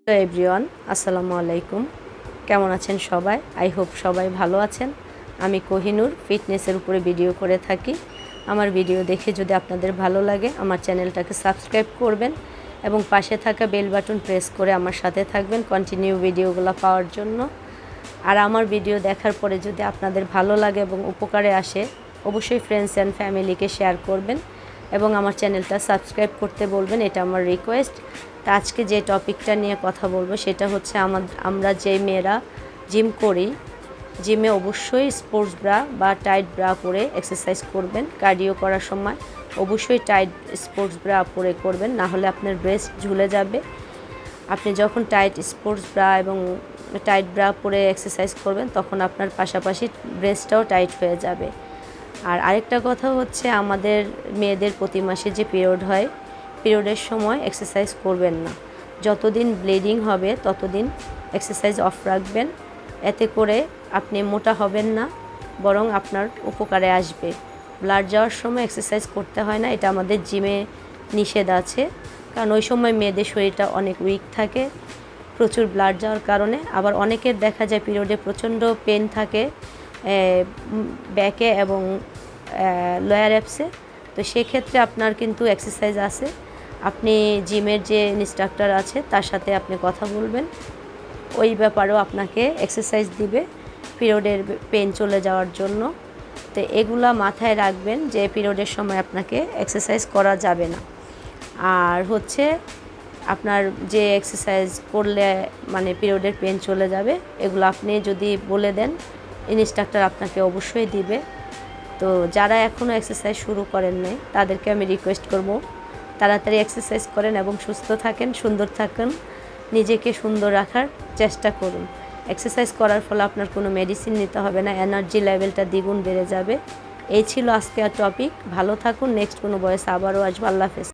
Hello everyone, আসসালামু আলাইকুম। কেমন আছেন সবাই? আই হোপ সবাই ভালো আছেন। আমি কোহিনুর ফিটনেসের উপরে ভিডিও করে থাকি। আমার ভিডিও দেখে যদি আপনাদের ভালো লাগে আমার চ্যানেলটাকে সাবস্ক্রাইব করবেন এবং পাশে থাকা বেল বাটন প্রেস করে আমার সাথে থাকবেন কন্টিনিউ ভিডিওগুলো পাওয়ার জন্য। আর আমার ভিডিও দেখার পরে যদি আপনাদের ভালো লাগে এবং উপকারে আসে অবশ্যই ফ্রেন্ডস অ্যান্ড ফ্যামিলিকে শেয়ার করবেন এবং আমার চ্যানেলটা সাবস্ক্রাইব করতে বলবেন, এটা আমার রিকোয়েস্ট। তা আজকে যে টপিকটা নিয়ে কথা বলবো সেটা হচ্ছে আমরা যে মেয়েরা জিম করি, জিমে অবশ্যই স্পোর্টস ব্রা বা টাইট ব্রা পরে এক্সারসাইজ করবেন। কার্ডিও করার সময় অবশ্যই টাইট স্পোর্টস ব্রা পরে করবেন, না হলে আপনার ব্রেস্ট ঝুলে যাবে। আপনি যখন টাইট স্পোর্টস ব্রা এবং টাইট ব্রা পরে এক্সারসাইজ করবেন তখন আপনার পাশাপাশি ব্রেস্টটাও টাইট হয়ে যাবে। আর আরেকটা কথা হচ্ছে, আমাদের মেয়েদের প্রতি মাসে যে পিরিয়ড হয়, পিরিয়ডের সময় এক্সারসাইজ করবেন না। যতদিন ব্লিডিং হবে ততদিন এক্সারসাইজ অফ রাখবেন। এতে করে আপনি মোটা হবেন না, বরং আপনার উপকারে আসবে। ব্লাড যাওয়ার সময় এক্সারসাইজ করতে হয় না, এটা আমাদের জিমে নিষেধ আছে। কারণ ওই সময় মেয়েদের শরীরটা অনেক উইক থাকে প্রচুর ব্লাড যাওয়ার কারণে। আবার অনেকের দেখা যায় পিরিয়ডে প্রচণ্ড পেন থাকে ব্যাকে এবং লোয়ার অ্যাপসে। তো সেক্ষেত্রে আপনার কিন্তু এক্সারসাইজ আছে, আপনি জিমের যে ইনস্ট্রাক্টর আছে তার সাথে আপনি কথা বলবেন, ওই ব্যাপারেও আপনাকে এক্সারসাইজ দিবে পিরিয়ডের পেন চলে যাওয়ার জন্য। তো এগুলা মাথায় রাখবেন যে পিরিয়ডের সময় আপনাকে এক্সারসাইজ করা যাবে না। আর হচ্ছে আপনার যে এক্সারসাইজ করলে মানে পিরিয়ডের পেন চলে যাবে, এগুলো আপনি যদি বলে দেন ইনস্ট্রাক্টর আপনাকে অবশ্যই দিবে। তো যারা এখনও এক্সারসাইজ শুরু করেন নাই তাদেরকে আমি রিকোয়েস্ট করব তাড়াতাড়ি এক্সারসাইজ করেন এবং সুস্থ থাকেন, সুন্দর থাকেন, নিজেকে সুন্দর রাখার চেষ্টা করুন। এক্সারসাইজ করার ফলে আপনার কোনো মেডিসিন নিতে হবে না, এনার্জি লেভেলটা দ্বিগুণ বেড়ে যাবে। এই ছিল আজকের টপিক। ভালো থাকুন, নেক্সট কোনো বয়সে আবারও আসবো। আল্লাহ হাফেজ।